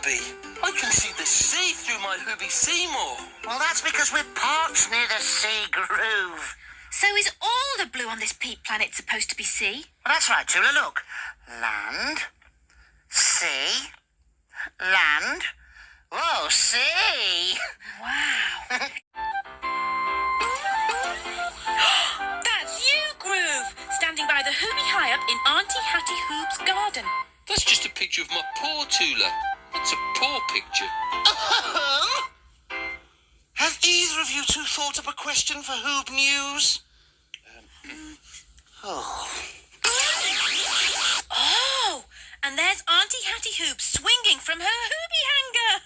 Hooby. I can see the sea through my Hooby Seymour. Well, that's because we're parked near the sea groove. So is all the blue on this peat planet supposed to be sea? Well, that's right, Tula. Look. Land. Sea. Land. Whoa, sea. Wow. That's you, Groove, standing by the Hooby High up in Auntie Hattie Hoop's garden. That's just a picture of my paw, Tula. That's a paw picture. Have either of you two thought up a question for Hoob News? Oh, and there's Auntie Hattie Hoop swinging from her Hooby hanger.